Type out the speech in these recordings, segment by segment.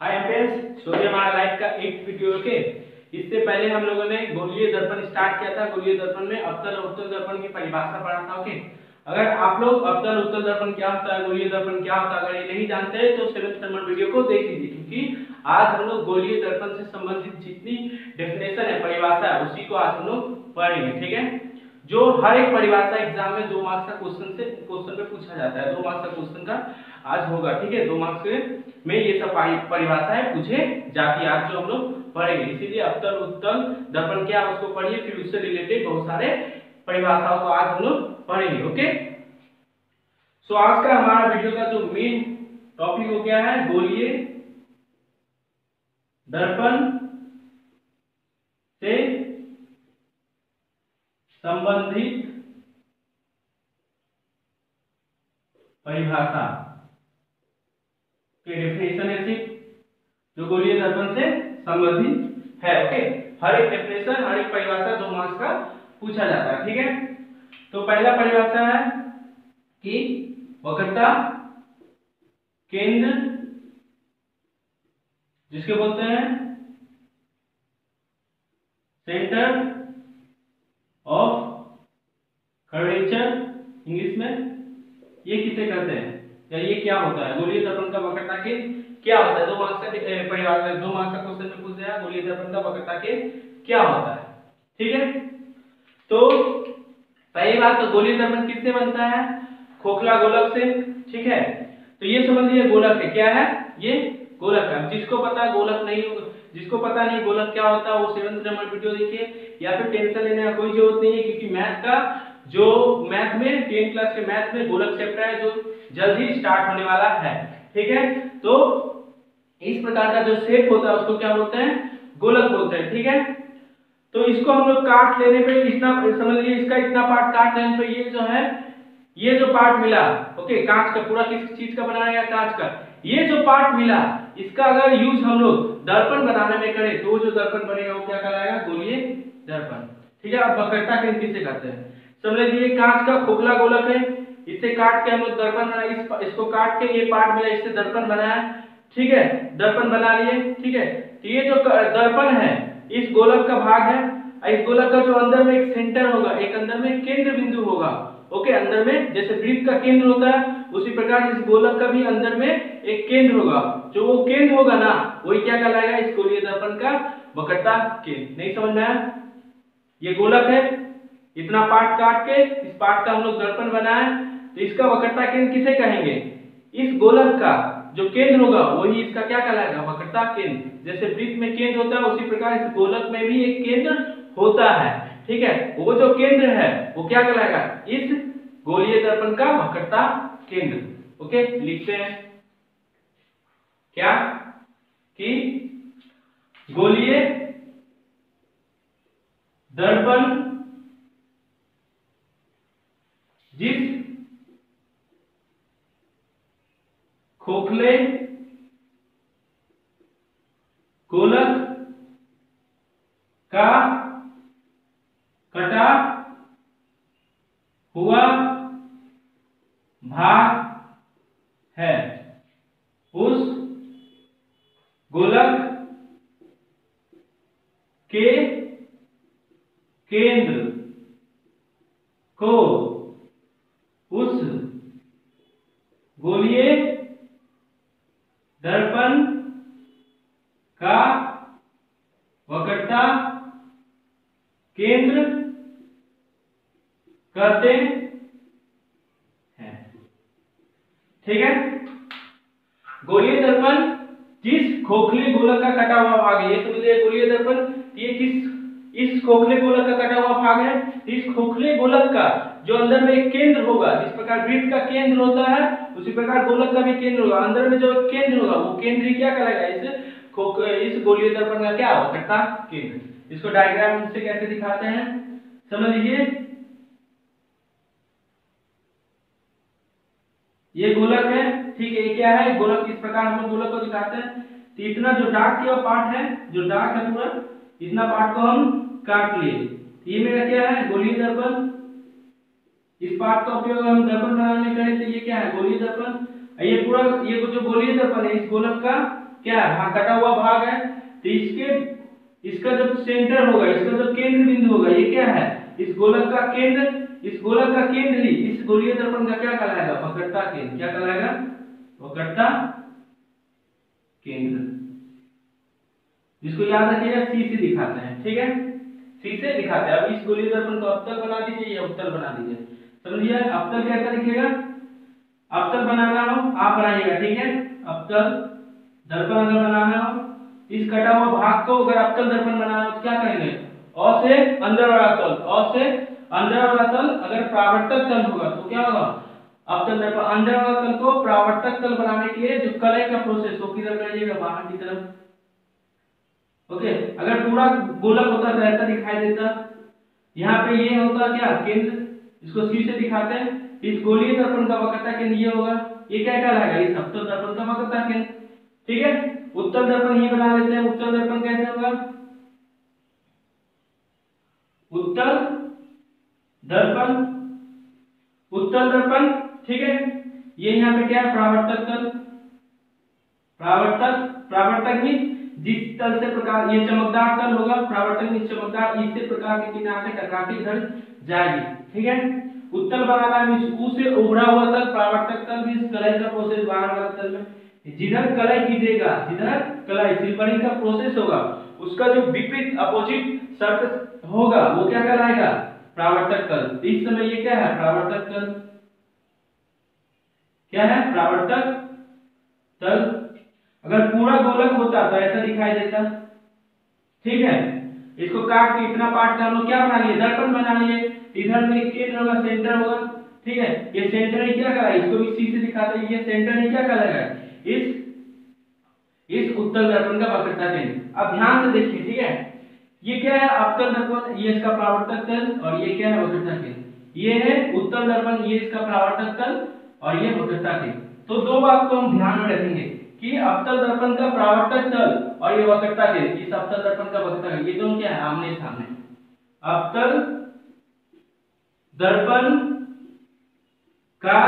Hi friends, तो ये हमारा लाइव का एक वीडियो है। इससे पहले हम लोगों ने गोलीय दर्पण स्टार्ट किया था। गोलीय दर्पण में अवतल और उत्तल दर्पण की परिभाषा पढ़ा था। ओके, अगर आप लोग अवतल उत्तल दर्पण क्या होता है, गोलीय दर्पण क्या होता है, अगर ये नहीं जानते हैं तो 7th नंबर वीडियो को देख लीजिए, क्योंकि आज हम लोग गोलीय दर्पण से संबंधित जितनी डेफिनेशन है, परिभाषा है, उसी को आज हम लोग पढ़ेंगे। ठीक है, जो हर एक परिभाषा एग्जाम में 2 मार्क्स का क्वेश्चन पे पूछा जाता है। 2 मार्क्स का क्वेश्चन का आज होगा। ठीक है, 2 मार्क्स में ये सब परिभाषाएं पूछे जाती है आज जो हम लोग पढ़ेंगे। इसीलिए अवतल उत्तल दर्पण क्या है उसको पढ़िए, फिर उससे रिलेटेड बहुत सारे परिभाषाओं को आज हम लोग पढ़ेंगे। ओके, सो आज का हमारा वीडियो का जो मेन टॉपिक हो गया है गोलीय दर्पण से संबंधित परिभाषा के डेफिनेशन है, जो गोलीय दर्पण से संबंधित है। ओके, हर एक डेफिनेशन, हर एक परिभाषा 2 मार्क्स का पूछा जाता है। ठीक है, तो पहला परिभाषा है कि वक्रता केंद्र, जिसके बोलते हैं सेंटर ऑफ कर्वेचर इंग्लिश में, ये किसे कहते हैं या ये क्या होता है? गोलीय दर्पण का वक्रता केंद्र क्या होता है? 2 मार्क्स का परिभाषा, 2 मार्क्स का क्वेश्चन में पूछ दिया, गोलीय दर्पण का वक्रता केंद्र क्या होता है। ठीक है, तो पहली बात तो गोलीय दर्पण किससे बनता है? खोखला गोलक से। ठीक है, तो ये समझिए गोलक है, क्या है ये? गोलक है। जिसको पता गोलक नहीं, जिसको पता नहीं गोलक क्या होता है वो 7th नंबर वीडियो देखिए, या फिर टेंशन लेने का कोई जरूरत नहीं है, क्योंकि मैथ में 10th क्लास के मैथ में गोलक चैप्टर है जो जल्द ही स्टार्ट होने वाला है। ठीक है, तो इस प्रकार का जो शेप होता है उसको क्या बोलते हैं? गोलक बोलते हैं। ठीक है, तो इसको हम लोग काट लेने पे इतना समझ लीजिए, इसका इतना पार्ट काट लेने पे ये जो है, ये जो पार्ट मिला, ओके, कांच का, पूरा किस चीज का बनाया गया? कांच का। ये जो पार्ट मिला, इसका अगर यूज हम लोग दर्पण बनाने में करें तो जो दर्पण बनेगा वो क्या कहलाएगा? गोलीय दर्पण। ठीक है, अब वक्रता केंद्र किसे कहते हैं? समझ लीजिए कांच का खोखला गोलक है, इसे काट के हम लोग दर्पण बनाए, इसको काट के ये पार्ट मिला, इससे दर्पण बनाया। ठीक है, दर्पण बना लिए। ठीक है, तो ये जो दर्पण है इस गोलक का भाग है। इस गोलक का जो अंदर में एक सेंटर होगा, एक अंदर में केंद्र बिंदु होगा। ओके, अंदर में जैसे वृत्त का केंद्र होता है उसी प्रकार इस गोलक का भी अंदर में एक केंद्र होगा। जो वो केंद्र होगा ना, वही क्या कहलाएगा? इस गोलीय दर्पण का वक्रता केंद्र। नहीं समझ में आया? ये गोलक है, इतना पार्ट काट के इस पार्ट का हम लोग दर्पण बनाए, तो इसका वक्रता केंद्र किसे कहेंगे? इस गोलक का जो केंद्र होगा वही इसका क्या कहलाएगा? वक्रता केंद्र। जैसे वृत्त में केंद्र होता है उसी प्रकार इस गोलक में भी एक केंद्र होता है। ठीक है, वो जो केंद्र है वो क्या कहलाएगा? इस गोलीय दर्पण का वक्रता केंद्र। ओके, लिखते हैं क्या कि गोलीय दर्पण जिस खोखले गोलक का कटा हुआ भाग है, उस गोलक के केंद्र को उस गोलीय दर्पण का वक्रता केंद्र कहते हैं। ठीक है, गोलीय दर्पण जिस खोखले गोलक का कटा हुआ भाग है, ये समझिए गोलीय दर्पण, ये इस खोखले गोलक का कटा हुआ भाग है। इस खोखले गोलक का जो अंदर में एक केंद्र होगा, जिस प्रकार वृत्त का केंद्र होता है उसी प्रकार गोलक का भी केंद्र होगा। अंदर में जो केंद्र होगा वो केंद्र ही क्या कहलाएगा? इस गोलीय दर्पण का क्या? वक्रता केंद्र। इसको डायग्राम से कैसे दिखाते हैं समझ लीजिए। ये गोलक है, ठीक है, ये क्या है? गोलक। इस प्रकार हम लोग गोलक को दिखाते हैं। तो इतना जो डार्क किया पार्ट है, जो डार्क है पूरा, इतना पार्ट को हम काट लिए। ये मेरा क्या है? गोलीय दर्पण। इस पार्ट का उपयोग हम दर्पण बनाने में करें तो ये क्या है? गोलीय दर्पण। ये पूरा, ये जो गोलीय दर्पण है इस गोलक का क्या है, भाग कटा हुआ भाग है, तो इसका जो सेंटर होगा, इसका जो केंद्र बिंदु होगा, ये क्या है, इस गोलक का केंद्र, इस गोलक का केंद्र ही इस गोलीय दर्पण का क्या कहलाएगा, वक्रता केंद्र। क्या कहलाएगा, वक्रता केंद्र, जिसको याद रखिएगा सी से दिखाते हैं, ठीक है, सी से दिखाते हैं। अब इस गोलीय दर्पण को अवतल बना दीजिए या उत्तल बना दीजिए, समझिए। अवतल कैसा दिखेगा, अवतल बनाना हो आप बनाइएगा, ठीक है। अवतल दर्पण अगर बनाना हो, इस कटा हुआ भाग को अगर अवतल दर्पण बनाना हो तो क्या करेंगे, अ से अंदर वाला तल, अ से अंदर वाला तल अगर परावर्तक तल होगा तो क्या होगा, अवतल दर्पण। अंदर वाला तल को परावर्तक तल बनाने के लिए जो कलय का प्रोसेस वो किधर करिएगा, बाहर की तरफ, ओके। अगर पूरा गोलक होता तो ऐसा दिखाई देता, यहाँ पे ये होता क्या, केंद्र, इसको सी से दिखाते हैं। इस गोलीय दर्पण का वक्रता केंद्र ये होगा, ये क्या कहलाएगा, इस अवतल दर्पण का वक्रता केंद्र, ठीक है। उत्तल दर्पण ये बना लेते हैं। उत्तल दर्पण कैसे होगा, उत्तल दर्पण, उत्तल दर्पण, ठीक है। ये यहाँ पे क्या है, परावर्तक तल, परावर्तक में जिस तल से प्रकाश, ये चमकदार तल होगा, परावर्तक में चमकदार, इससे प्रकाश की किनारे टकराती धड़ जाएगी, ठीक है। उत्तल बनाना है, ऊ से उभरा हुआ तल, परावर्तक तल भी इस कलय का प्रोसेस बाहर वाला तल में, जिधर कलय कीजिएगा, जिधर कलय सिल्वरिंग का प्रोसेस होगा, उसका जो विपरीत अपोजिट शर्त होगा वो क्या कहलाएगा, परावर्तक तल। इस समय ये क्या है, परावर्तक तल, क्या है, परावर्तक तल। अगर पूरा गोलक होता तो ऐसा दिखाई देता, ठीक है। इसको काट के इतना पार्ट हम लोग क्या बना लिए, दर्पण बना लिए। इधर में केंद्र होगा, सेंटर होगा, ठीक है। ये सेंटर है, क्या करा, इसको भी सी से दिखाते हैं, ये सेंटर है, क्या कहलाएगा, इस उत्तल दर्पण का वक्रता केंद्र। अब ध्यान से देखिए, ठीक है, ये क्या है, अवतल दर्पण, ये इसका परावर्तक तल, और ये क्या है, वक्रता केंद्र। ये है उत्तल दर्पण, ये इसका परावर्तक तल और ये वक्रता केंद्र। तो दो बात को हम ध्यान में रखेंगे कि अवतल दर्पण का परावर्तक तल और ये वक्रता केंद्र, इस अवतल दर्पण का वक्रता केंद्र, ये दोनों क्या है, आमने सामने। अवतल दर्पण का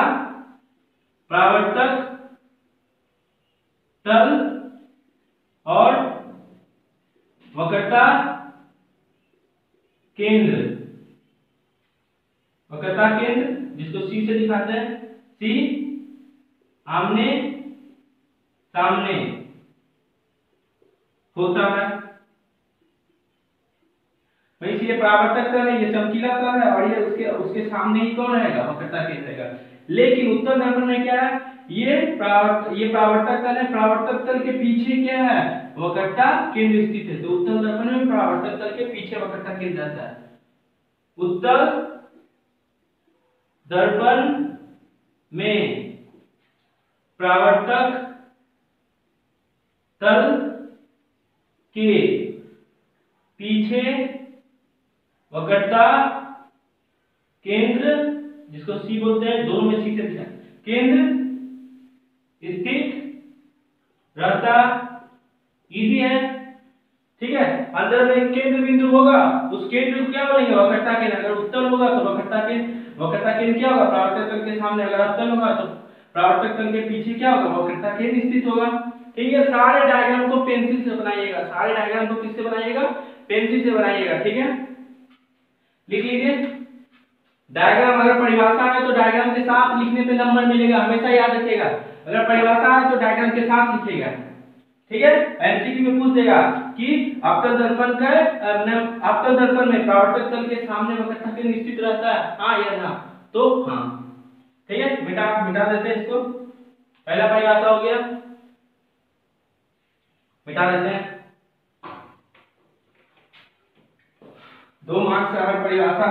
परावर्तक तल और वक्रता केंद्र, वक्रता केंद्र जिसको सी से दिखाते हैं, सी आमने सामने होता है। भाई ये परावर्तक तल है, ये चमकीला तल है, और ये उसके सामने ही कौन रहेगा, वक्रता केंद्र रहेगा। लेकिन उत्तल दर्पण में क्या है, ये परावर्तक तल है, परावर्तक तल के पीछे क्या है, वक्रता केंद्र स्थित है। तो उत्तल दर्पण में परावर्तक तल के पीछे वक्रता केंद्र रहता है। उत्तल दर्पण में परावर्तक तल के पीछे वक्रता केंद्र, जिसको सी बोलते हैं, दोनों में सी से दिखा, केंद्र स्थित रहता, इजी है, ठीक है। अंदर में एक केंद्र बिंदु होगा, उस केंद्र को क्या बोलेंगे, वक्रता केंद्र। अगर उत्तल होगा तो वक्रता केंद्र क्या होगा, परावर्तक तल के सामने। अगर अवतल होगा तो परावर्तक तल के पीछे क्या होगा, वक्रता केंद्र स्थित होगा, ठीक है। सारे डायग्राम को पेंसिल से बनाइएगा, सारे डायग्राम को किससे बनाइएगा, पेंसिल से बनाइएगा, ठीक है। लिख लीजिए डायग्राम। अगर परिभाषा है तो डायग्राम के साथ लिखने पे नंबर मिलेगा, हमेशा याद रखिएगा। अगर परिभाषा है तो डायग्राम के साथ लिखिएगा, ठीक है। एमसीक्यू में पूछ देगा कि अवतल दर्पण में परावर्तक तल के सामने वक्रता केंद्र स्थित रहता है, हाँ या ना, तो हाँ, ठीक है। मिटा देते हैं इसको, पहला परिभाषा हो गया, मिटा देते हैं। 2 मार्क्स का है परिभाषा,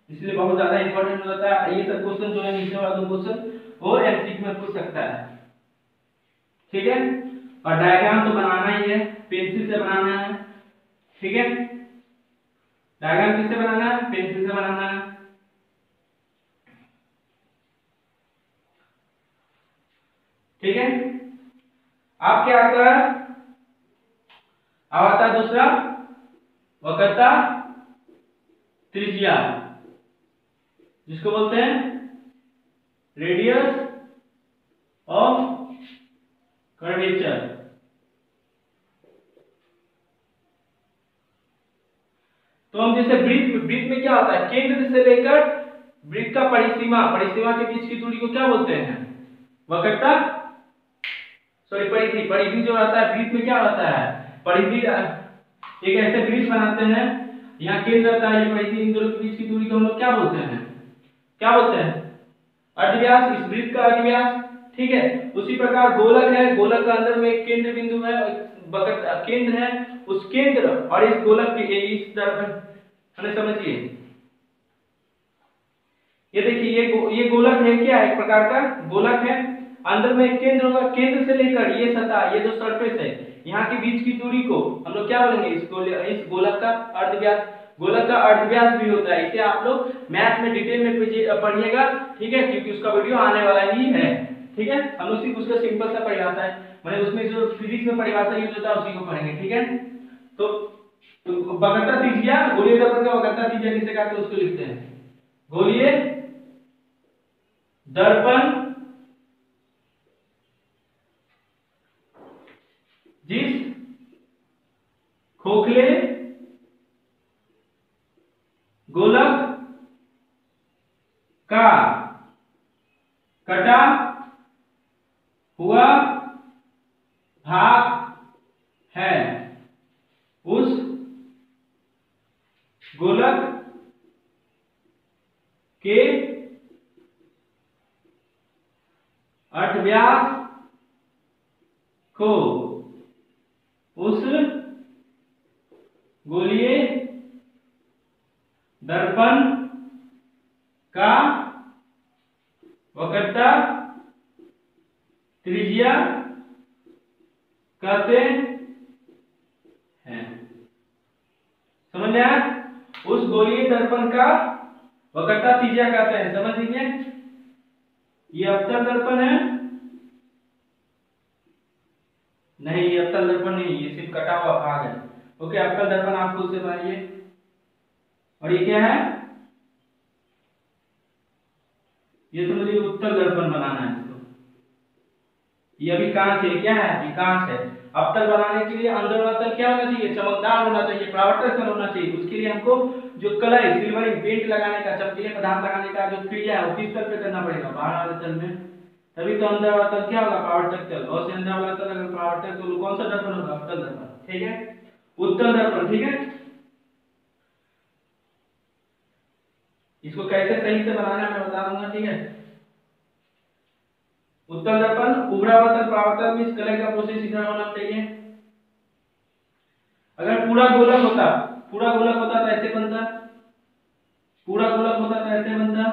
इसलिए बहुत ज्यादा इंपॉर्टेंट होता है। ये सब क्वेश्चन जो है नीचे वाला 2 क्वेश्चन वो एमसीक्यू में पूछ सकता है, ठीक है। और डायग्राम तो बनाना ही है, पेंसिल से बनाना है, ठीक है। डायग्राम किससे बनाना है, पेंसिल से बनाना है, ठीक है। अब क्या आता है, अब आता है दूसरा, वक्रता त्रिज्या, जिसको बोलते हैं रेडियस ऑफ कर्वेचर, तो हम जैसे वृत्त में क्या होता है, केंद्र से लेकर वृत्त का परिसीमा के बीच की दूरी को क्या बोलते हैं, वक्रता, परिधि जो रहता है वृत्त में क्या रहता है, परिधि। एक ऐसे वृत्त बनाते हैं, यहाँ केंद्र रहता है, ये परिधि, इन दोनों के बीच की दूरी को हम लोग क्या बोलते हैं, अर्धव्यास, इस वृत्त का अर्धव्यास। ठीक है, उसी प्रकार गोलक है, गोलक का अंदर में एक केंद्र बिंदु है, केंद्र है, उस केंद्र और इस गोलक के इस तरफ हमें समझिए, ये देखिए ये गोलक है, क्या है, एक प्रकार का गोलक है, अंदर में एक केंद्र होगा, केंद्र से लेकर ये सतह, ये जो सरफेस है, यहाँ के बीच की दूरी को हम लोग क्या बोलेंगे, इस गोलक का अर्धव्यास। गोलक का अर्धव्यास भी होता है, इसे आप लोग मैथ में डिटेल में पढ़िएगा, ठीक है, क्योंकि उसका वीडियो आने वाला ही है। ठीक है, हम लोग सिर्फ उसका सिंपल सा परिभाषा है, माने उसमें जो फिजिक्स में परिभाषा यूज होता है उसी को पढ़ेंगे। ठीक है, तो वक्रता त्रिज्या, गोलीय दर्पण का वक्रता त्रिज्या किसे कहते हैं, उसको लिखते हैं, गोलीय दर्पण जिस खोखले गोलक का कटा हुआ भाग है, उस गोलक के अर्धव्यास को उस गोलीय दर्पण का वक्रता त्रिज्या कहते हैं। समझ में आया? उस गोलीय दर्पण का वक्रता त्रिज्या कहते हैं, समझ लीजिए। ये अवतल दर्पण है, नहीं ये अवतल दर्पण नहीं, ये सिर्फ कटा हुआ भाग है। ओके, अवतल दर्पण आप खुद से बनाइए। और ये क्या है, ये समझिए उत्तल दर्पण बनाना है इसको। ये अभी कांच है, क्या है, ये कांच है। अवतल बनाने के लिए अंदर वाला तल क्या होना चाहिए, चमकदार होना चाहिए, परावर्तक तल होना चाहिए। उसके लिए हमको जो कलर सिल्वरिंग पेंट लगाने का, चमकीले पदार्थ लगाने का जो क्रिया है वो किस तल पे करना पड़ेगा, बाहर वाले तल में, तभी तो अंदर वाला तल क्या होगा, परावर्तक तल। और से अंदर वाला तल अगर परावर्तक तो कौन सा दर्पण होगा, अवतल दर्पण। ठीक है, उत्तल दर्पण। ठीक है, इसको कैसे सही से बनाना है मैं बता दूंगा। ठीक है, उत्तल दर्पण, उभरा हुआ तल, परावर्तक में इस कलर का प्रोसेस इधर होना चाहिए। अगर पूरा गोलक होता तो ऐसे बनता, पूरा गोलक होता तो ऐसे बनता।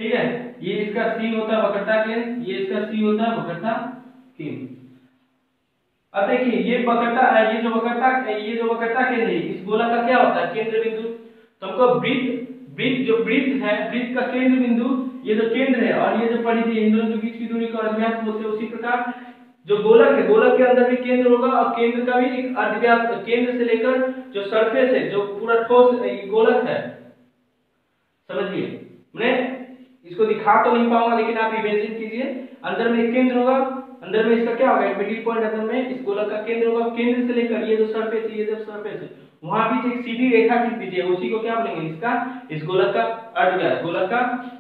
ठीक है, ये इसका सी होता है वक्रता केंद्र, ये इसका सी होता है वक्रता केंद्र। अब देखिए ये वक्रता, ये जो वक्रता केंद्र है, इस गोलक का क्या होता है, केंद्र बिंदु। तो हमको वृत्त है, वृत्त का केंद्र बिंदु, ये जो केंद्र है और ये जो परिधि, इन दोनों के बीच की दूरी को अर्धव्यास बोलते हैं। उसी प्रकार जो गोलक है, गोलक के अंदर भी केंद्र होगा और केंद्र का भी एक अर्धव्यास, केंद्र से लेकर जो सरफेस है, जो पूरा ठोस गोलक है, समझिए। मैं इसको दिखा तो नहीं पाऊंगा, लेकिन आप इमेजिन कीजिए, अंदर में एक केंद्र होगा, अंदर में इसका क्या होगा, एक मिडिल पॉइंट अंदर में इस गोलक का केंद्र होगा। केंद्र से लेकर ये जो सरफेस है, ये जो सरफेस है, वहां बीच एक सीधी रेखा खींच दीजिए, उसी को क्या बोलेंगे, इसका, इस गोलक का अर्धव्यास, गोलक का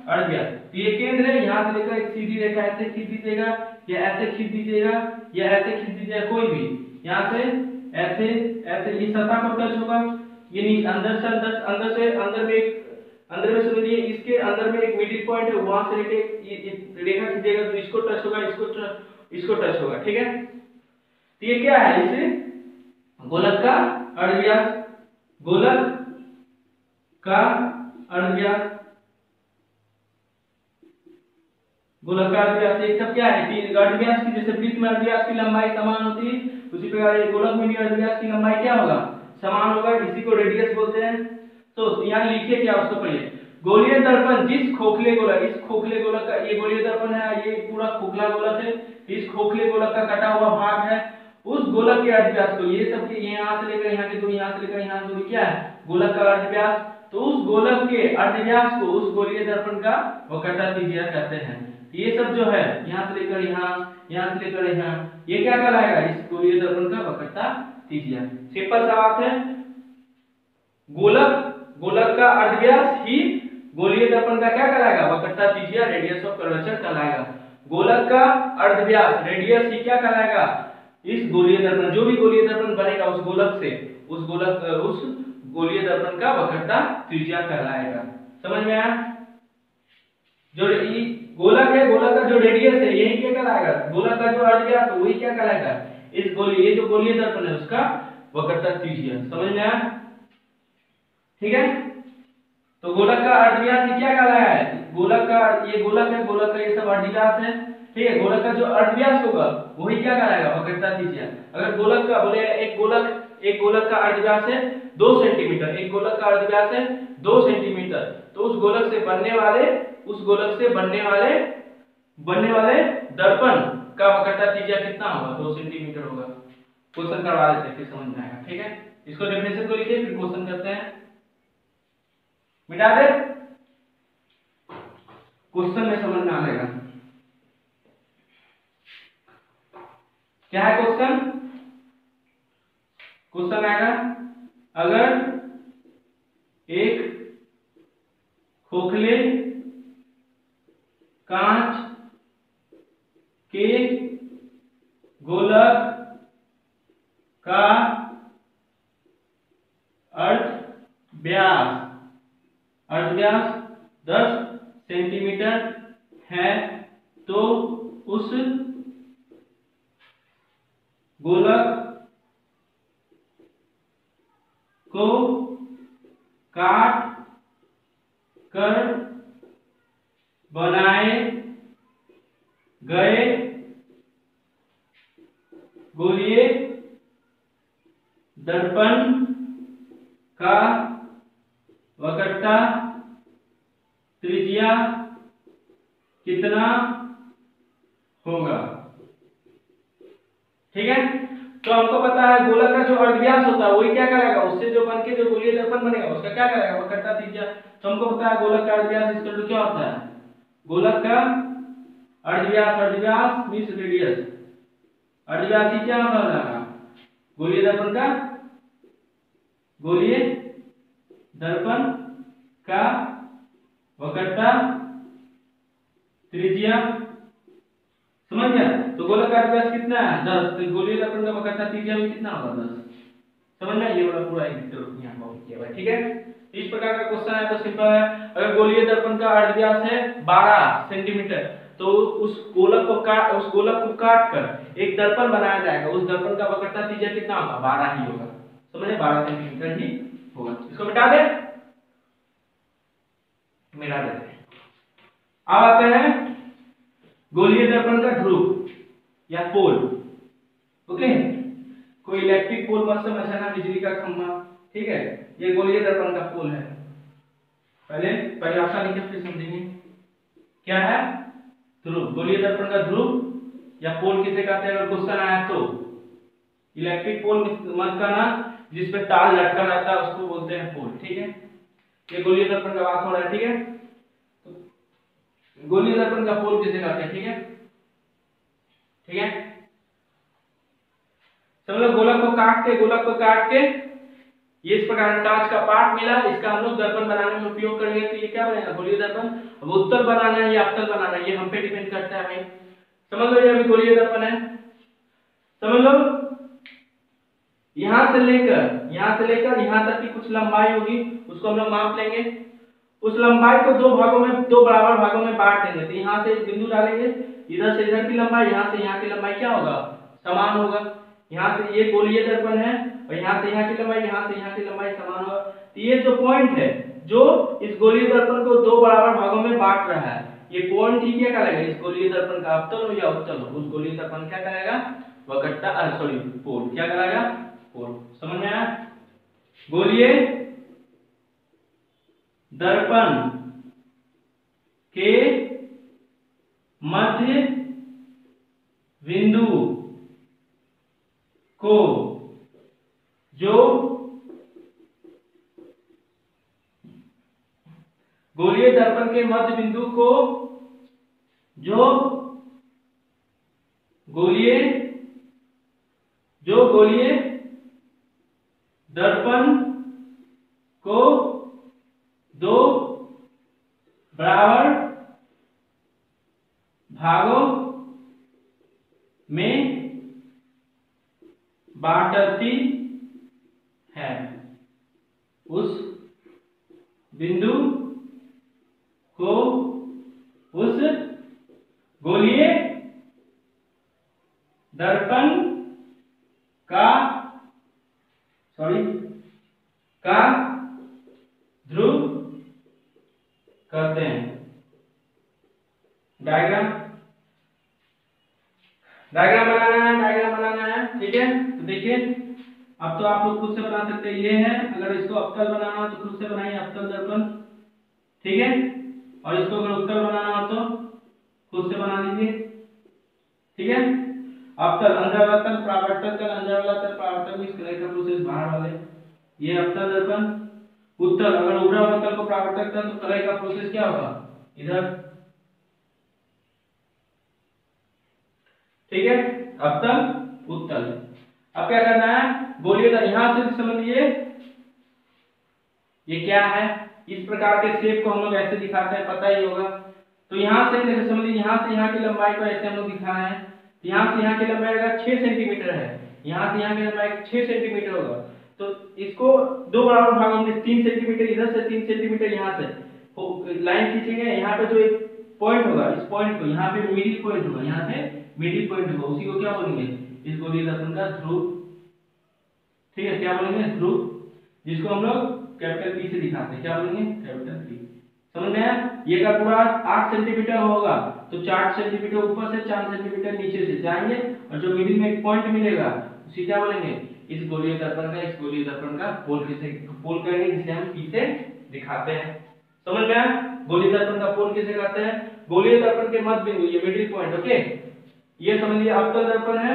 अर्धव्यास। तो ये केंद्र है, यहां से लेकर एक सीधी रेखा ऐसे खींच दीजिएगा, या ऐसे खींच दीजिएगा, या ऐसे खींच दीजिएगा, कोई भी यहां से ऐसे ऐसे ये सतह को टच होगा, ये अंदर से अंदर में समझिए, इसके अंदर में एक मिडिल पॉइंट है, वहां से लेके रेखा खींचेगा तो इसको टच होगा, इसको टच होगा। ठीक है, तो ये क्या है, इसे गोलक का अर्धव्यास, गोलक का अर्धव्यास, गोलक का अर्धव्यास। ये सब क्या है कि अर्धव्यास की, जैसे वृत्त में अर्धव्यास की लंबाई समान होती है, उसी प्रकार ये गोलक में भी अर्धव्यास की लंबाई क्या होगा, समान होगा, इसी को रेडियस बोलते हैं। तो यहाँ लिखिए क्या, उसको पढ़िए। गोलीय दर्पण जिस खोखले गोलक, इस खोखले गोलक का, ये गोलीय दर्पण है, ये पूरा खोखला गोलक है, इस खोखले गोलक का कटा हुआ भाग है, उस गोलक के अर्धव्यास को, ये सब के यहाँ से लेकर यहाँ की दूरी, यहाँ से लेकर यहाँ की दूरी क्या है, गोलक का अर्धव्यास। तो उस गोलक के अर्धव्यास को उस गोलीय दर्पण का वक्रता त्रिज्या कहते हैं। ये सब जो है, यहाँ से लेकर यहाँ, यहाँ से लेकर यहाँ, ये क्या कहलाएगा, इस गोलीय दर्पण का वक्रता त्रिज्या। सिंपल सा बात है। गोलक का अर्धव्यास ही गोलीय दर्पण का क्या कहलाएगा? वक्रता त्रिज्या, रेडियस ऑफ कर्वेचर कहलाएगा। गोलक का अर्धव्यास, रेडियस ही क्या कहलाएगा? इस गोलीय दर्पण, जो भी गोलीय दर्पण बनेगा उस गोलीय दर्पण का वक्रता त्रिज्या कहलाएगा। समझ में आया? जो गोलक है, गोलक का जो रेडियस है यही क्या कहलाएगा? गोलक का जो अर्धव्यास है वही क्या कहलाएगा? ये जो गोलीय दर्पण है उसका वक्रता त्रिज्या। समझ में आया? ठीक है। तो गोलक का अर्धव्यास क्या कहलाया है? गोलक का ये सब अर्धव्यास है। ठीक है। गोलक का जो अर्धव्यास होगा वही क्या कहलाएगा? वक्रता त्रिज्या। अगर गोलक का बोले एक गोलक का अर्धव्यास है 2 सेंटीमीटर, एक गोलक का अर्धव्यास है 2 सेंटीमीटर, तो उस गोलक से बनने वाले दर्पण का वक्रता त्रिज्या कितना होगा? 2 सेंटीमीटर होगा। क्वेश्चन करवा देते हैं, फिर समझ में आएगा। ठीक है। इसको डेफिनेशन को लिखिए, फिर क्वेश्चन करते हैं। मिटा दे, क्वेश्चन में समझ में आएगा। क्या है क्वेश्चन? क्वेश्चन आएगा, अगर एक खोखले कांच के गोलक का अर्धव्यास 10 सेंटीमीटर है, तो उस गोलक को काट कर बनाए गए गोलीय दर्पण का वक्रता त्रिज्या कितना होगा? ठीक है। तो हमको पता है गोलक का जो अर्धव्यास होता है वही क्या करेगा? उससे जो बनके जो गोलीय दर्पण बनेगा उसका क्या करेगा? वक्रता त्रिज्या। तो हमको पता है गोलक का अर्धव्यास इक्वल टू क्या होता है? गोलक का अर्धव्यास मींस रेडियस, अर्धव्यास ही क्या होता है? गोलीय दर्पण का वक्रता त्रिज्या। समझ गया? तो गोलक का अर्धव्यास कितना है? 10। तो गोलीय दर्पण का वक्रता त्रिज्या भी कितना होगा? 10। समझ में? ये वाला पूरा एक यहां पर किया हुआ है। ठीक है। इस प्रकार का क्वेश्चन है तो सिंपल है। अगर गोलीय दर्पण का अर्धव्यास है 12 सेंटीमीटर, तो उस गोलक को काट कर एक दर्पण बनाया जाएगा। उस दर्पण का वक्रता त्रिज्या कितना होगा? 12 ही होगा। समझे? 12 सेंटीमीटर ही होगा। इसको मिटा दे, मिटा देते हैं। अब आते हैं गोलीय दर्पण का ध्रुव या पोल। ओके, कोई इलेक्ट्रिक पोल मत समझना, बिजली का खंभा। ठीक है। ये गोलीय दर्पण का पोल है। पहले परिभाषा लिखे फिर समझेंगे क्या है ध्रुव। गोलीय दर्पण का ध्रुव या पोल किसे कहते हैं? अगर क्वेश्चन आया तो इलेक्ट्रिक पोल मत कहना, जिसपे तार लटका रहता है उसको बोलते हैं पोल। ठीक है। ये गोलीय दर्पण का बात हो रहा है। ठीक है। तो गोलीय दर्पण का पोल किसे कहते हैं? ठीक है। ठीक है। सब लोग गोलक को काट के ये इस प्रकार कांच का पार्ट मिला, इसका हम लोग दर्पण बनाने में उपयोग करेंगे। तो ये क्या बनेगा? गोलीय दर्पण। अब उत्तल बनाना है या अवतल बनाना है ये हम पे डिपेंड करता है भाई। समझ लो, ये अभी गोलीय दर्पण है। समझ लो, यहां से लेकर यहां तक की कुछ लंबाई होगी, उसको हम लोग माप लेंगे। उस लंबाई को दो बराबर भागों में बांट देंगे। तो यहां से एक बिंदु डालेंगे, इधर से इधर की लंबाई, यहां से यहां की लंबाई क्या होगा? समान होगा। यहां से ये गोलीय दर्पण है और यहां से यहां की लंबाई, यहां से यहां की लंबाई समान होगा। तो ये जो पॉइंट है जो इस गोलीय दर्पण को दो बराबर भागों में बांट रहा है, ये पॉइंट ही क्या करेगा? इस गोलीय दर्पण का अवतल हो या उत्तल हो, उस गोलीय दर्पण क्या करेगा? वक्रता पोल क्या करेगा? पोल। समझ में आया? गोलीय दर्पण के मध्य बिंदु को जो गोलीय दर्पण के मध्य बिंदु को जो गोलीय दर्पण को दो बराबर भागों में बांटती है। उस बिंदु को उस गोलीय दर्पण का ध्रुव कहते हैं। डायग्राम बनाना है, ठीक है। तो देखिए अब तो आप लोग खुद से बना सकते हैं। ये है, अगर इसको अवतल बनाना हो तो खुद से बनाइए, अवतल दर्पण, ठीक है। और इसको अगर उत्तल बनाना हो तो खुद से बना लीजिए, ठीक है। अवतल, अंदर वाला तल, परावर्तक तल, अंदर वाला तल, परावर्तक, इस तरह का प्रोसेस बाहर वाले, ये अवतल दर्पण। उत्तल, अगर उभरा हुआ तल को परावर्तक तल, तो कलय का प्रोसेस क्या होगा, इधर, ठीक है। अवतल उत्तल। अब क्या करना है, गोलीय तल, यहां से समझिए ये क्या है। इस प्रकार के शेप को हम लोग ऐसे दिखाते हैं, पता ही होगा। तो यहां से देखिए, समझिए यहां से यहां की लंबाई को ऐसे हम लोग दिखा रहे हैं। यहां से यहां की लंबाई अगर 6 सेंटीमीटर है, यहां से यहां की लंबाई 6 सेंटीमीटर होगा, तो इसको दो बराबर भागों में 3 सेंटीमीटर इधर से, 3 सेंटीमीटर यहां से लाइन खींचेंगे। यहां पे जो एक पॉइंट होगा, इस पॉइंट को यहां पे मिडिल पॉइंट होगा, यहां पे मिडिल पॉइंट होगा, उसी को क्या बोलेंगे, इस गोलीय दर्पण का ध्रुव, ठीक है। क्या बोलेंगे, ध्रुव, जिसको हम लोग कैपिटल पी से दिखाते हैं, क्या बोलेंगे, कैपिटल पी। समझ में आया। ये का पूरा 8 सेंटीमीटर होगा, तो 4 सेंटीमीटर ऊपर से, 4 सेंटीमीटर नीचे से जाएंगे, और जो मिडिल में एक पॉइंट मिलेगा उसी क्या बोलेंगे, इस गोलीय दर्पण का पोल करेंगे, जिसे हम पी से दिखाते हैं। समझ में आया। गोलीय दर्पण का पोल किसे कहते हैं, गोलीय दर्पण के मध्य बिंदु, ये मिडिल पॉइंट, ओके। ये समझिए अवतल दर्पण है,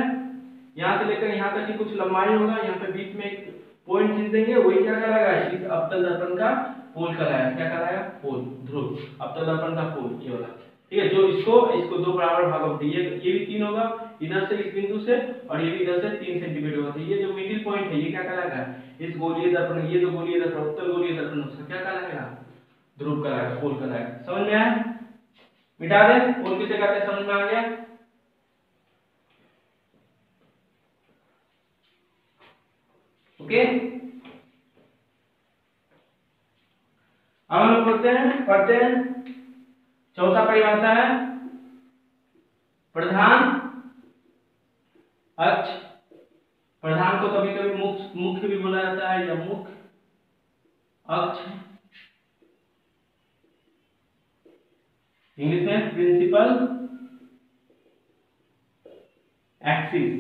यहां से लेकर यहां तक की कुछ लंबाई होगा, यहां पे बीच में एक पॉइंट खींच देंगे, वही क्या कहलाएगा, इस अवतल दर्पण का पोल कहलाएगा। क्या कहलाएगा, पोल, ध्रुव, अवतल दर्पण का पोल, ये वाला, ठीक है। जो इसको दो बराबर भागों में, ये भी 3 होगा इधर से, इस बिंदु से, और ये भी इधर से 3 सेंटीमीटर होगा। ये जो मिडिल पॉइंट है, ये क्या कहलाएगा, इस गोलीय दर्पण, ये जो गोलीय दर्पण, उत्तल गोलीय दर्पण, उसका क्या कहलाएगा, ध्रुव कहलाएगा, पोल कहलाएगा। समझ में आया। मिटा दे, पोल किसे कहते हैं, समझ में आ गया। ओके, अब हम लोग पढ़ते हैं चौथा परिभाषा है प्रधान अक्ष। प्रधान को कभी कभी मुख्य भी बोला जाता है, या मुख्य अक्ष, इंग्लिश में प्रिंसिपल एक्सिस।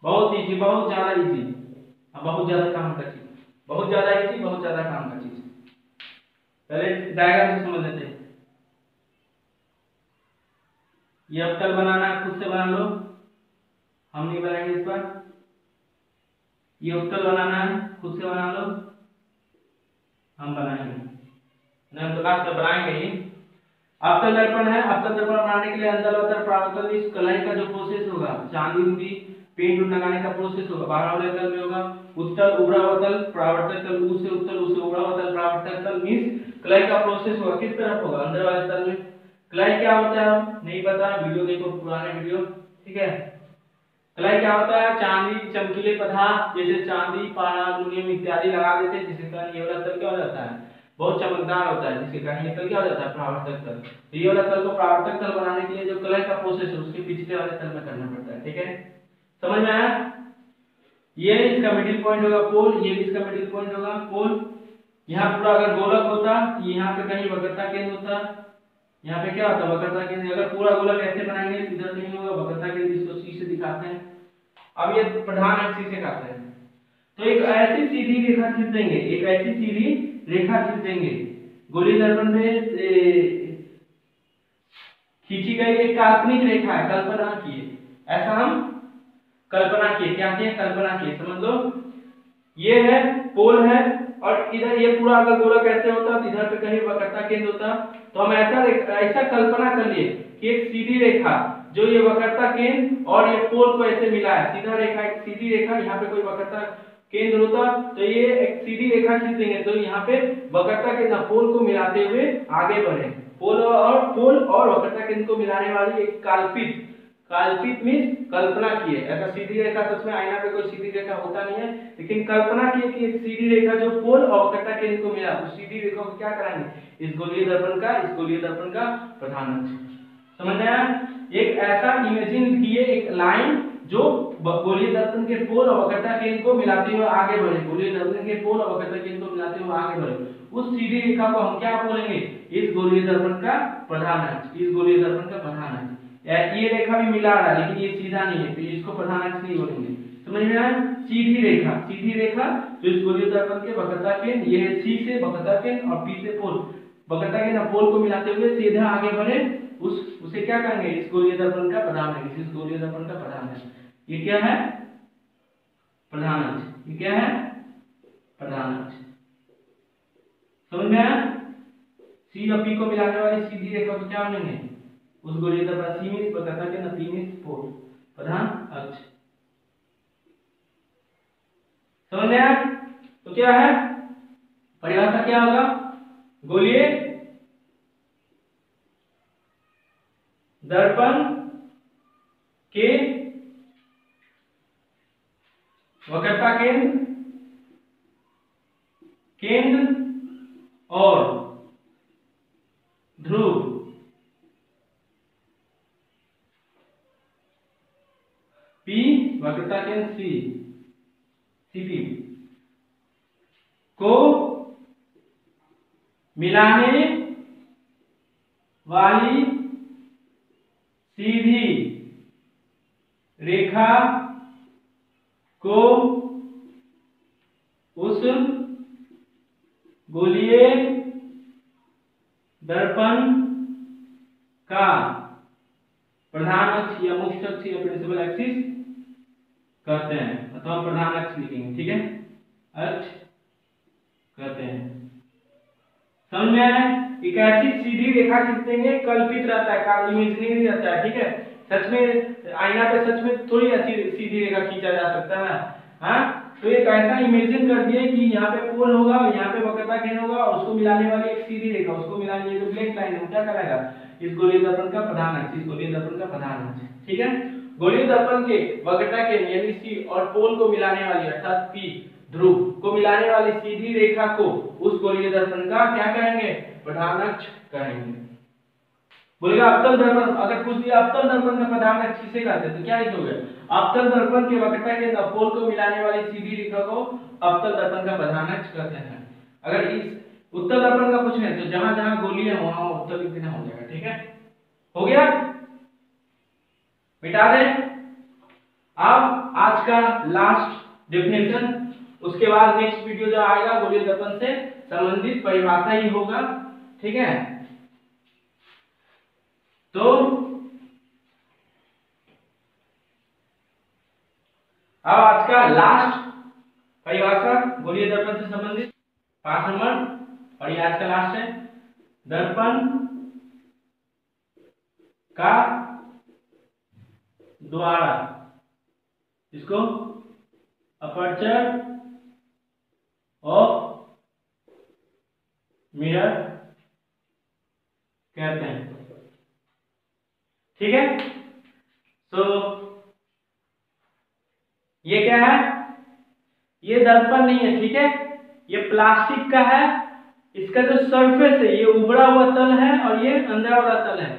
बहुत इजी, बहुत ज्यादा इजी, बहुत ज्यादा काम का चीज, बहुत ज्यादा इजी, बहुत ज्यादा काम का चीज। पहले डायग्राम से समझ लेते हैं। ये अवतल बनाना है, खुद से बना लो, हम नहीं बनाएंगे इस बार। ये उत्तल बनाना है, खुद से बना लो, हम बनाएंगे नहीं, हम तो लास्ट में बनाएंगे ही। अवतल दर्पण है, अवतल दर्पण बनाने के लिए अंदर अवतल परावर्तन, इस कलाई का जो प्रोसेस होगा, चांदी उंदी पेंट लगाने का प्रोसेस होगा, बाहर वाले तल में होगा। उत्तल, उभरा हुआ तल, परावर्तक तल, ऊ से उत्तल, ऊ से उभरा हुआ तल, परावर्तक तल, मींस कलाई का प्रोसेस होगा किस तरफ होगा, अंदर वाले तल में। कलाई क्या होता है नहीं पता, वीडियो देखो, पुराने वीडियो, ठीक है। कलाई क्या होता है, चांदी चमकीले पदार्थ जैसे चांदी, पारा, एल्युमिनियम इत्यादि लगा देते हैं, जिसके कारण ये वाला तल क्या हो जाता है, बहुत चमकदार होता है, जिसके कारण ये तल क्या हो जाता है, परावर्तक तल। ये वाला तल को परावर्तक तल बनाने के लिए जो कलाई का प्रोसेस है, उसके पिछले वाले तल में करना पड़ता है, ठीक है। समझ में आया। ये इसका मिडिल पॉइंट होगा पोल, ये भी इसका मिडिल पॉइंट होगा पोल। यहाँ पूरा अगर गोलक होता, यहाँ पे कहीं वक्रता केंद्र होता, यहाँ पे क्या होता है, वक्रता केंद्र। अगर पूरा गोलक ऐसे बनाएंगे, इधर कहीं होगा वक्रता केंद्र, इसको सी से दिखाते हैं। अब ये प्रधान अक्ष से कहते हैं। तो एक ऐसी सीधी रेखा खींच देंगे, एक ऐसी सीधी रेखा खींच देंगे, गोलीय दर्पण में खींची गई एक काल्पनिक रेखा है, कल्पना किए, ऐसा हम कल्पना किए, क्या किए, कल्पना किए, समझ लो। ये है पोल है, और इधर ये पूरा अगर गोलक ऐसे होता तो इधर पे कहीं वक्रता केंद्र होता। तो हम ऐसा कल्पना कर लिए कि एक सीधी रेखा जो ये वक्रता केंद्र और ये पोल को ऐसे मिला है, सीधा रेखा, एक सीधी रेखा, यहाँ पे कोई वक्रता केंद्र होता तो ये एक सीधी रेखा खींचेंगे तो यहाँ पे वक्रता केंद्र पोल को मिलाते हुए आगे बढ़े। पोल और वक्रता केंद्र को मिलाने वाली एक काल्पित मीन्स कल्पना की है। ऐसा सीधी रेखा सच में आईना पे कोई सीधी रेखा होता नहीं है, लेकिन कल्पना की है कि एक सीधी रेखा जो पोल और वक्रता केंद्र को मिला उस सीधी रेखा को क्या कराएंगे, इस गोलीय दर्पण का प्रधान अक्ष। समझ में आया? एक ऐसा इमेजिन किए एक लाइन जो गोलीय दर्पण के पोल और वक्रता केंद्र को मिलाते हुए आगे बढ़े, गोलीय दर्पण के पोल और वक्रता केंद्र को मिलाते हुए आगे बढ़े, उस सीधी रेखा को हम क्या बोलेंगे, इस गोलीय दर्पण का प्रधान अक्ष, इस गोलीय दर्पण का प्रधान अक्ष। ये रेखा भी मिला रहा है लेकिन ये सीधा नहीं है तो इसको प्रधान अक्ष नहीं बोलेंगे। समझ में आया? सीधी रेखा जो इस गोलीय दर्पण के वक्रता केंद्र, ये है C से वक्रता केंद्र और P से पोल, वक्रता केंद्र पोल को मिलाते हुए सीधा आगे बढ़े, उसे क्या कहेंगे, इस गोलीय दर्पण का प्रधान अक्ष, इस गोलीय दर्पण का प्रधान अक्ष। ये क्या है? प्रधान अक्ष। ये क्या है? प्रधान अक्ष। समझ में आया? C और P को मिलाने वाली सीधी रेखा को क्या बोलेंगे, उस गोलीय दर्पण C में वक्रता केंद्र, P में पोल, प्रधान अक्ष। समझ में आया? तो क्या है परिभाषा, क्या होगा, गोलीय दर्पण के वक्रता केंद्र और ध्रुव P वक्रता केंद्र CP को मिलाने वाली सीधी रेखा को उस गोलीय दर्पण का प्रधान अक्ष या मुख्य अक्ष या प्रिंसिपल एक्सिस कहते हैं, अथवा प्रधान अक्ष लिखेंगे। ठीक है, अक्ष कहते हैं। समझ में आया? एक ऐसी सीधी रेखा खींचेंगे, कल्पित रहता है, इमेजिनरी रहता है। ठीक है, सच में आईना पे सच में थोड़ी ऐसी सीधी रेखा खींचा जा सकता है ना। हाँ, तो एक ऐसा इमेजिन कर दिए कि यहाँ पे पोल होगा, यहाँ पे वक्रता केंद्र होगा और उसको मिलाने वाली एक सीधी रेखा, उसको मिलाने जो ब्लैक लाइन है क्या कराएगा, इस गोलीय दर्पण का प्रधान अक्ष, इस गोलीय दर्पण का प्रधान अक्ष। ठीक है, गोलीय दर्पण के वक्रता केंद्र यानी C और पोल को मिलाने वाली अर्थात P ध्रुव को मिलाने वाली सीधी रेखा को उस गोलीय दर्पण का क्या कहेंगे, प्रधान अक्ष कहेंगे। बोलेगा अवतल दर्पण, अगर पूछ दिया अवतल दर्पण का प्रधान अक्ष किसे कहते हैं तो क्या लिखोगे, अवतल दर्पण के वक्रता केंद्र पोल को मिलाने वाली सीधी रेखा को अवतल दर्पण का प्रधान अक्ष कहते हैं। अगर इस उत्तल दर्पण का पूछे तो जहां जहां गोली है वहां उत्तल लिख देना हो जाएगा। ठीक है, हो गया, मिटा दे। अब आज का लास्ट डेफिनेशन, उसके बाद नेक्स्ट वीडियो जो आएगा गोलीय दर्पण से संबंधित परिभाषा ही होगा। ठीक है, तो अब आज का लास्ट परिभाषा गोलीय दर्पण से संबंधित 5 नंबर, और ये आज का लास्ट है, दर्पण का द्वारा, इसको अपर्चर ऑफ मिरर कहते हैं। ठीक है, तो ये क्या है, ये दर्पण नहीं है। ठीक है, ये प्लास्टिक का है, इसका जो सरफेस है ये उभरा हुआ तल है और ये अंदर वाला तल है।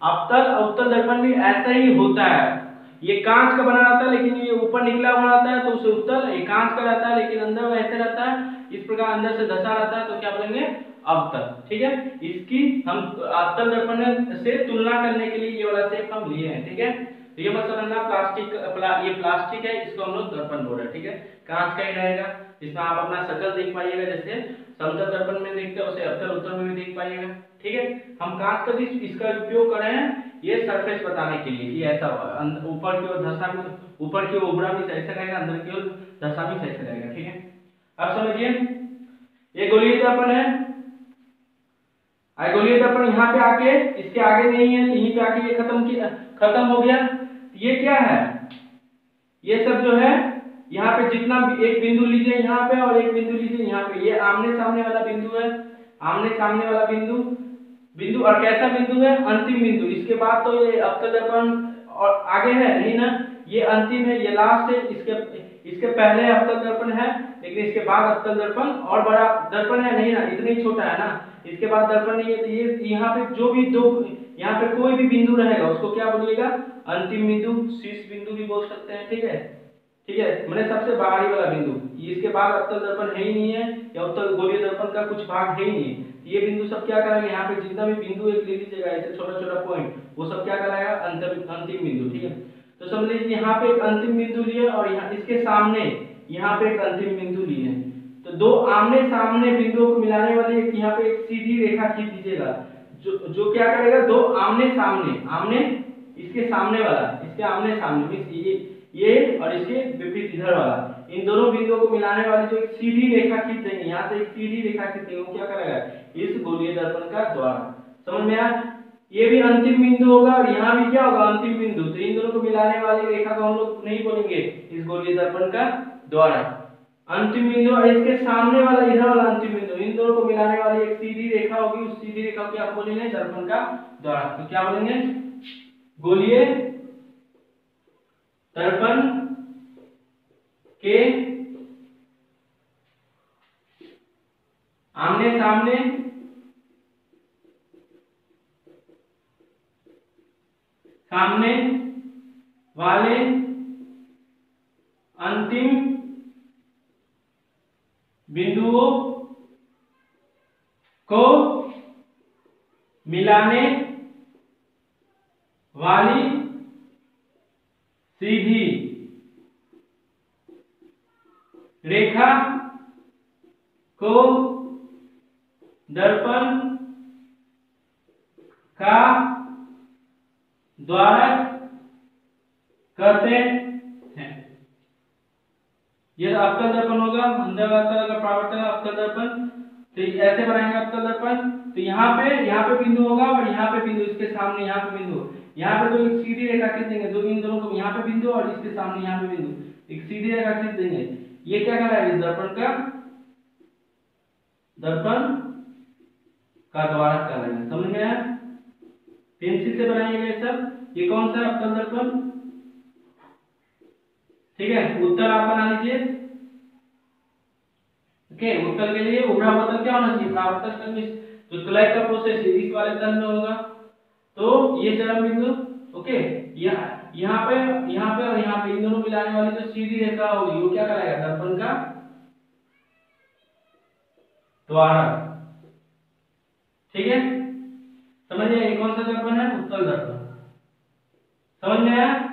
अवतल अवतल दर्पण भी ऐसा ही होता है, ये कांच का बना रहता है लेकिन ये ऊपर निकला हुआ रहता है तो उसे उत्तल, ये कांच का रहता है लेकिन अंदर वैसे रहता है, इस प्रकार अंदर से धसा रहता है तो क्या बोलेंगे, अवतल। ठीक है, इसकी हम अवतल दर्पण से तुलना करने के लिए ये वाला शेप हम लिए हैं। ठीक है, तो ये मत समझना ये प्लास्टिक है, इसको हम लोग दर्पण बोल रहे हैं। ठीक है, कांच का ही रहेगा, इसमें आप अपना शक्ल देख पाइएगा, जैसे समतल दर्पण में देखते हैं वैसे अवतल उत्तल में भी देख पाइएगा। ठीक है, हम कांच का इसका उपयोग कर रहे हैं ये सरफेस बताने के लिए कि ऐसा ऊपर की ओर धसा भी, ऊपर की ओर उभरा भी ऐसा रहेगा, अंदर की ओर धसा भी ऐसा रहेगा। ठीक है, अब समझिए, ये गोलीय दर्पण है, गोलीय दर्पण यहाँ पे आके इसके आगे नहीं है, यहीं पे आके ये खत्म हो गया। ये क्या है, ये सब जो है यहाँ पे जितना भी एक बिंदु लीजिए यहाँ पे और एक बिंदु लीजिए यहाँ पे, ये आमने सामने वाला बिंदु है, आमने सामने वाला बिंदु बिंदु और कैसा बिंदु है, अंतिम बिंदु। इसके बाद तो ये अवतल दर्पण और आगे है नहीं ना, ये अंतिम है, ये लास्ट है, इसके पहले अवतल दर्पण है, लेकिन इसके बाद अवतल दर्पण और बड़ा दर्पण है नहीं ना, इतना ही छोटा है ना, इसके बाद दर्पण नहीं है। तो ये यहाँ पे जो भी दो, यहाँ पे कोई भी बिंदु रहेगा उसको क्या बोलिएगा, अंतिम बिंदु, शीर्ष बिंदु भी बोल सकते हैं, ठीक है, ठीक है, मैंने सबसे बाहरी वाला बिंदु, इसके बाद अवतल दर्पण है ही नहीं है, या अवतल गोलीय दर्पण का कुछ भाग है ही नहीं है, ये बिंदु सब क्या करेंगे, यहाँ पे जितना भी बिंदु एक ले लीजिएगा ऐसे छोटा छोटा पॉइंट, वो सब क्या कहलाएगा, अंतिम बिंदु, ठीक है। तो समझ लीजिए यहाँ पे एक अंतिम बिंदु लिए और यहाँ इसके सामने यहाँ पे एक अंतिम बिंदु लिए, तो दो आमने सामने बिंदुओं को मिलाने वाली एक यहाँ पे एक सीधी रेखा खींच दीजिएगा, जो क्या करेगा, दो आमने सामने, आमने इसके सामने वाला, इसके आमने सामने ये और इसके विपरीत इधर वाला, इन दोनों बिंदुओं को मिलाने वाली जो एक सीधी रेखा खींच देंगे, यहाँ से एक सीधी रेखा खींच देंगे, वो क्या करेगा, इस गोलीय दर्पण का द्वार। समझ में आया, ये भी अंतिम बिंदु होगा और यहाँ भी क्या होगा, अंतिम बिंदु, तो इन दोनों को मिलाने वाली रेखा को हम लोग नहीं बोलेंगे इस गोलीय दर्पण का द्वार। अंतिम बिंदु और इसके सामने वाला इधर वाला अंतिम बिंदु, इन दोनों को मिलाने वाली एक सीधी रेखा होगी, उस सीधी रेखा को क्या बोलेंगे, दर्पण का द्वार। तो क्या बोलेंगे, गोलीय दर्पण के आमने सामने वाले अंतिम बिंदुओं को मिलाने वाली सीधी रेखा को दर्पण का द्वारक कहते हैं। यह अवतल दर्पण होगा, अंदर वाला का परावर्तन अवतल दर्पण, तो ऐसे बनाएंगे अवतल दर्पण। तो यहाँ पे बिंदु होगा और यहाँ पे बिंदु, इसके सामने यहाँ पे बिंदु, यहाँ पे तो एक सीधी रेखा खींच देंगे, दो इन दोनों को यहाँ पे बिंदु और इसके सामने यहाँ पे बिंदु, एक सीधी रेखा खींच देंगे, ये क्या कहलाएगा, इस दर्पण का द्वारक कहलाएगा। समझ में आया, पेंसिल से बनाएंगे ये सब। ये कौन सा अवतल दर्पण, ठीक है, उत्तल आप बना लीजिए। ओके, उत्तल के लिए उभरा बदल क्या होना चाहिए, परावर्तन जो तुलय का प्रोसेस है इस वाले तल में होगा, तो ये चरम बिंदु। ओके, यहाँ पे और यहाँ पे इन दोनों मिलाने वाली जो सीधी रेखा होगी वो क्या कहलाएगा, दर्पण का द्वारक, ठीक है। समझिए ये कौन सा दर्पण है, उत्तल दर्पण। समझ में आया,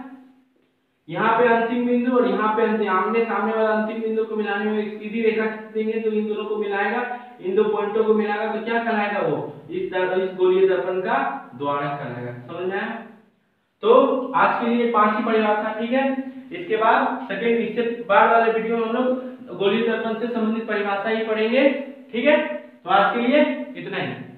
यहाँ पे अंतिम बिंदु और यहाँ पे अंतिम, आमने सामने वाला अंतिम बिंदु को मिलाने में एक सीधी रेखा खींच देंगे, तो इन दोनों को मिलाएगा, इन दो पॉइंटों को मिलाएगा, तो क्या कहलाएगा, वो इस गोलीय दर्पण का द्वारक कहलाएगा। समझ में आया। तो आज के लिए 5 ही परिभाषा, ठीक है। इसके बाद सेकंड, इससे बाद वाले वीडियो में हम लोग गोलीय दर्पण से संबंधित परिभाषा ही पढ़ेंगे, ठीक है। तो आज के लिए इतना ही।